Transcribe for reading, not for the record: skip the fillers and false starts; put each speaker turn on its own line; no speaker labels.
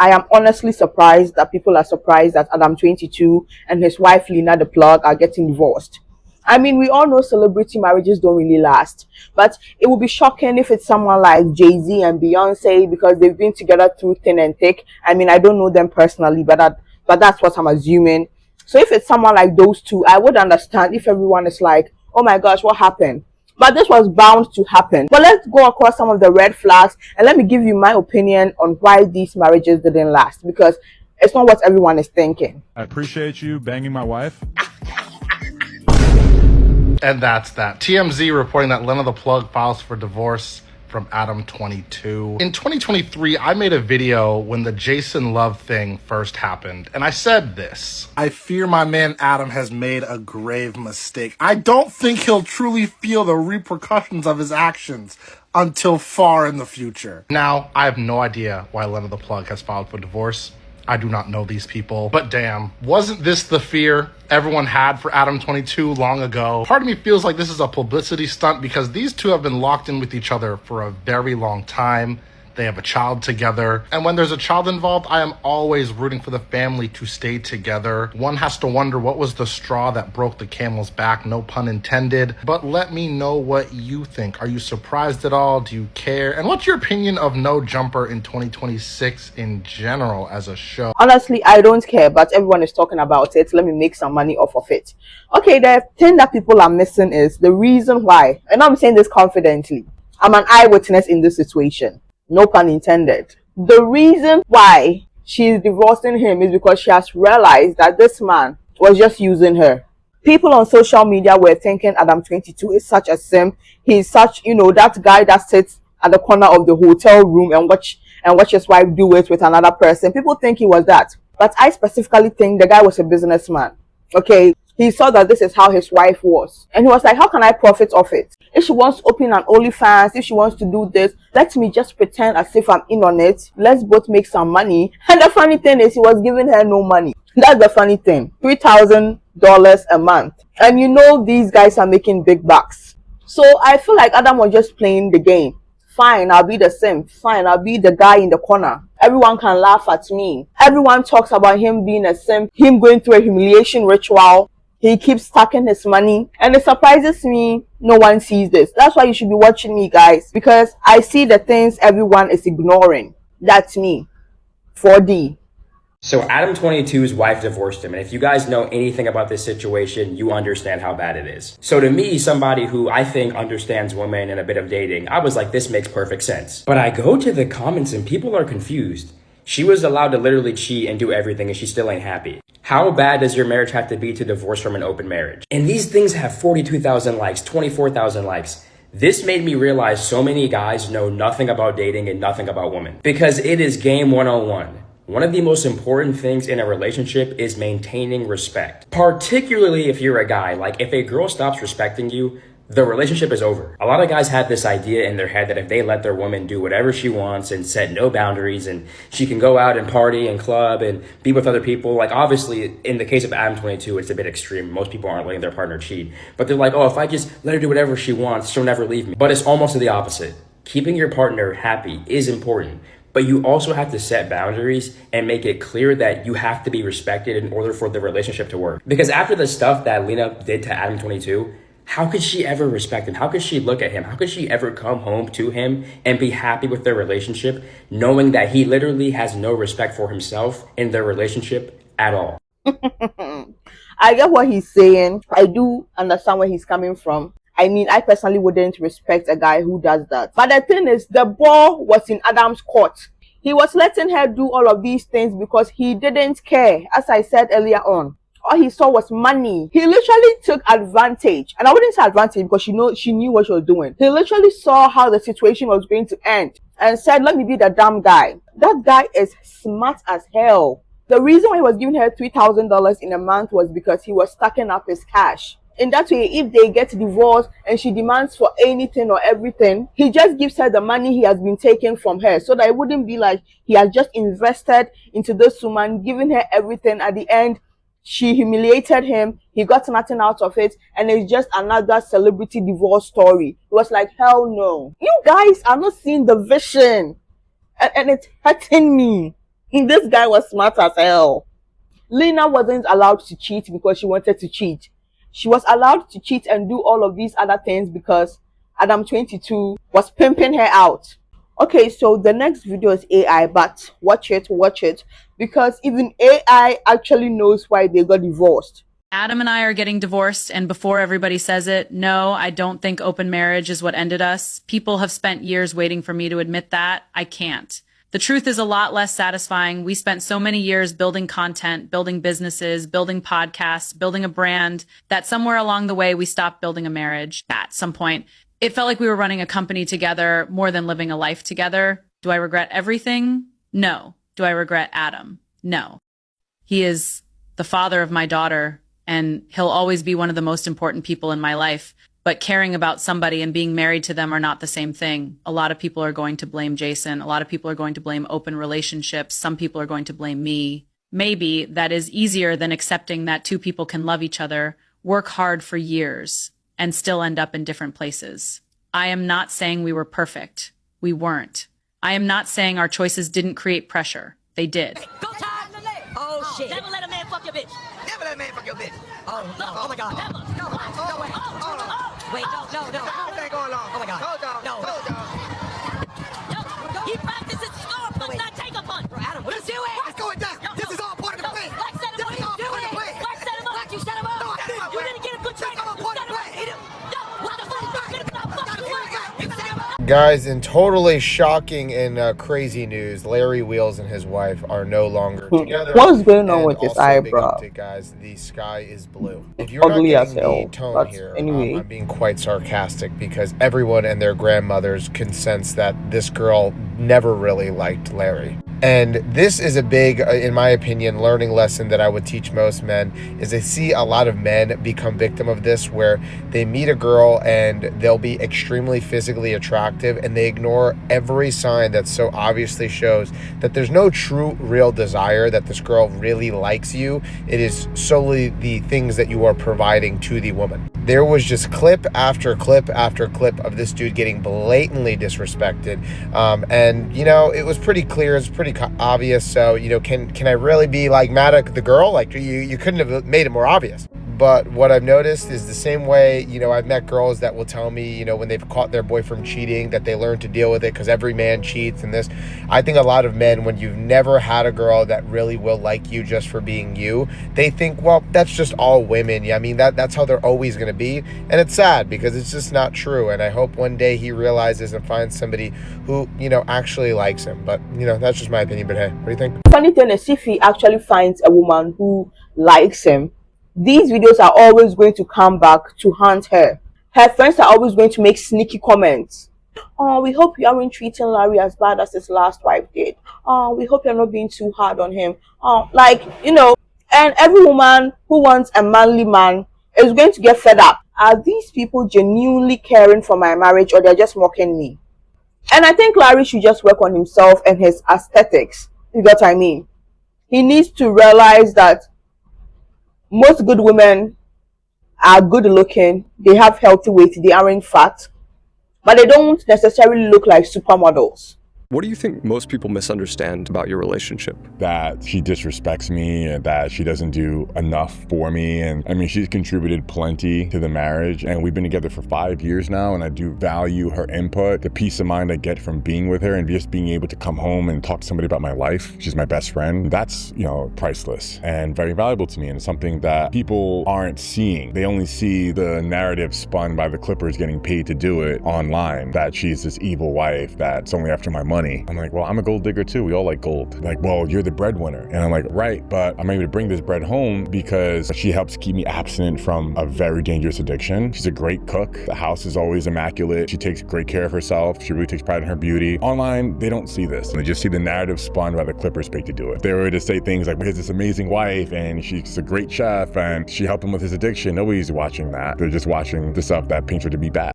I am honestly surprised that people are surprised that Adam 22 and his wife Lena the Plug are getting divorced. I mean, we all know celebrity marriages don't really last, but it would be shocking if it's someone like Jay-Z and Beyonce because they've been together through thin and thick. I mean, I don't know them personally, but that's what I'm assuming. So if it's someone like those two, I would understand if everyone is like, "Oh my gosh, what happened?" But this was bound to happen. But let's go across some of the red flags and let me give you my opinion on why these marriages didn't last, because it's not what everyone is thinking.
I appreciate you banging my wife.
And that's that. TMZ reporting that Lena the Plug files for divorce from Adam 22. In 2023, I made a video when the Jason Love thing first happened, and I said this: I fear my man Adam has made a grave mistake. I don't think he'll truly feel the repercussions of his actions until far in the future. Now, I have no idea why Lena the Plug has filed for divorce. I do not know these people, but damn, wasn't this the fear everyone had for Adam 22 long ago? Part of me feels like this is a publicity stunt because these two have been locked in with each other for a very long time. They have a child together. And when there's a child involved, I am always rooting for the family to stay together. One has to wonder what was the straw that broke the camel's back, no pun intended. But let me know what you think. Are you surprised at all? Do you care? And what's your opinion of No Jumper in 2026 in general as a show?
Honestly, I don't care, but everyone is talking about it. Let me make some money off of it. Okay, the thing that people are missing is the reason why. And I'm saying this confidently. I'm an eyewitness in this situation. No pun intended. The reason why she's divorcing him is because she has realized that this man was just using her. People on social media were thinking Adam 22 is such a simp. He's such, that guy that sits at the corner of the hotel room and watch his wife do it with another person. People think he was that. But I specifically think the guy was a businessman. Okay, he saw that this is how his wife was. And he was like, how can I profit off it? If she wants to open an OnlyFans, if she wants to do this, let me just pretend as if I'm in on it. Let's both make some money. And the funny thing is, he was giving her no money. That's the funny thing. $3,000 a month. And these guys are making big bucks. So I feel like Adam was just playing the game. Fine, I'll be the simp. Fine, I'll be the guy in the corner. Everyone can laugh at me. Everyone talks about him being a simp, him going through a humiliation ritual. He keeps stacking his money. And it surprises me no one sees this. That's why you should be watching me, guys. Because I see the things everyone is ignoring. That's me. 4D.
So Adam 22's wife divorced him, and if you guys know anything about this situation, you understand how bad it is. So to me, somebody who I think understands women and a bit of dating, I was like, this makes perfect sense. But I go to the comments and people are confused. She was allowed to literally cheat and do everything and she still ain't happy. How bad does your marriage have to be to divorce from an open marriage? And these things have 42,000 likes, 24,000 likes. This made me realize so many guys know nothing about dating and nothing about women. Because it is game 101. One of the most important things in a relationship is maintaining respect. Particularly if you're a guy. Like, if a girl stops respecting you, the relationship is over. A lot of guys have this idea in their head that if they let their woman do whatever she wants and set no boundaries and she can go out and party and club and be with other people, like obviously in the case of Adam 22, it's a bit extreme. Most people aren't letting their partner cheat, but they're like, oh, if I just let her do whatever she wants, she'll never leave me. But it's almost the opposite. Keeping your partner happy is important, but you also have to set boundaries and make it clear that you have to be respected in order for the relationship to work. Because after the stuff that Lena did to Adam 22, how could she ever respect him? How could she look at him? How could she ever come home to him and be happy with their relationship, knowing that he literally has no respect for himself in their relationship at all?
I get what he's saying. I do understand where he's coming from. I mean, I personally wouldn't respect a guy who does that. But the thing is, the ball was in Adam's court. He was letting her do all of these things because he didn't care, as I said earlier on. All he saw was money. He literally took advantage. And I wouldn't say advantage because she knew what she was doing. He literally saw how the situation was going to end and said, let me be the damn guy. That guy is smart as hell. The reason why he was giving her $3,000 in a month was because he was stacking up his cash. In that way, if they get divorced and she demands for anything or everything, he just gives her the money he has been taking from her, so that it wouldn't be like he has just invested into this woman, giving her everything. At the end, she humiliated him, he got nothing out of it, and it's just another celebrity divorce story. It was like, hell no. You guys are not seeing the vision, and it's hurting me. This guy was smart as hell. Lena wasn't allowed to cheat because she wanted to cheat. She was allowed to cheat and do all of these other things because Adam 22 was pimping her out. Okay, so the next video is AI, but watch it, because even AI actually knows why they got divorced.
Adam and I are getting divorced, and before everybody says it, no, I don't think open marriage is what ended us. People have spent years waiting for me to admit that. I can't. The truth is a lot less satisfying. We spent so many years building content, building businesses, building podcasts, building a brand, that somewhere along the way, we stopped building a marriage. At some point, it felt like we were running a company together more than living a life together. Do I regret everything? No. Do I regret Adam? No. He is the father of my daughter, and he'll always be one of the most important people in my life. But caring about somebody and being married to them are not the same thing. A lot of people are going to blame Jason. A lot of people are going to blame open relationships. Some people are going to blame me. Maybe that is easier than accepting that two people can love each other, work hard for years, and still end up in different places. I am not saying we were perfect. We weren't. I am not saying our choices didn't create pressure. They did.
Go time. Oh, shit. Never let a man fuck your bitch. Never let a man fuck your bitch. Oh, no. Oh, my God. Never. No. No way. Wait, no. This ain't going long. Oh, my God. Hold on. No. He practices score punch, not take a punch. Bro, Adam, what are you doing? What's going down? This is all part of the plan. Black set him up. What are you doing? Black set him up. Black, you set him up. No, you didn't get a good training. You set him up. No, what the fuck?
Guys, in totally shocking and crazy news, Larry Wheels and his wife are no longer together.
What's going on with his
also,
eyebrow?
big update, guys, the sky is blue. If you're
Ugly
not
as
getting
hell.
the tone
But
here,
anyway.
I'm being quite sarcastic because everyone and their grandmothers can sense that this girl never really liked Larry. And this is a big, in my opinion, learning lesson that I would teach most men, is I see a lot of men become victim of this, where they meet a girl and they'll be extremely physically attractive and they ignore every sign that so obviously shows that there's no true real desire, that this girl really likes you. It is solely the things that you are providing to the woman. There was just clip after clip after clip of this dude getting blatantly disrespected. And, you know, it was pretty clear, it's pretty obvious. So, you know, can I really be like mad at the girl? Like, you couldn't have made it more obvious. But what I've noticed is the same way, you know, I've met girls that will tell me, you know, when they've caught their boyfriend cheating, that they learn to deal with it because every man cheats and this. I think a lot of men, when you've never had a girl that really will like you just for being you, they think, well, that's just all women. Yeah, I mean, that's how they're always going to be. And it's sad because it's just not true. And I hope one day he realizes and finds somebody who, you know, actually likes him. But, you know, that's just my opinion. But hey, what do you think?
Funny thing is, if he actually finds a woman who likes him, these videos are always going to come back to haunt her. Her friends are always going to make sneaky comments. Oh, we hope you aren't treating Larry as bad as his last wife did. Oh, we hope you're not being too hard on him. Oh, like, you know, and every woman who wants a manly man is going to get fed up. Are these people genuinely caring for my marriage, or they're just mocking me? And I think Larry should just work on himself and his aesthetics. You get what I mean? He needs to realize that most good women are good looking, they have healthy weight, they aren't fat, but they don't necessarily look like supermodels.
What do you think most people misunderstand about your relationship?
That she disrespects me and that she doesn't do enough for me. And I mean, she's contributed plenty to the marriage, and we've been together for 5 years now, and I do value her input, the peace of mind I get from being with her and just being able to come home and talk to somebody about my life. She's my best friend. That's, you know, priceless and very valuable to me, and it's something that people aren't seeing. They only see the narrative spun by the Clippers getting paid to do it online, that she's this evil wife that's only after my money. I'm like, well, I'm a gold digger too. We all like gold. Like, well, you're the breadwinner. And I'm like, right, but I'm able to bring this bread home because she helps keep me abstinent from a very dangerous addiction. She's a great cook. The house is always immaculate. She takes great care of herself. She really takes pride in her beauty. Online, they don't see this. They just see the narrative spun by the Clippers paid to do it. If they were to say things like, here's this amazing wife and she's a great chef and she helped him with his addiction, nobody's watching that. They're just watching the stuff that paints her to be bad.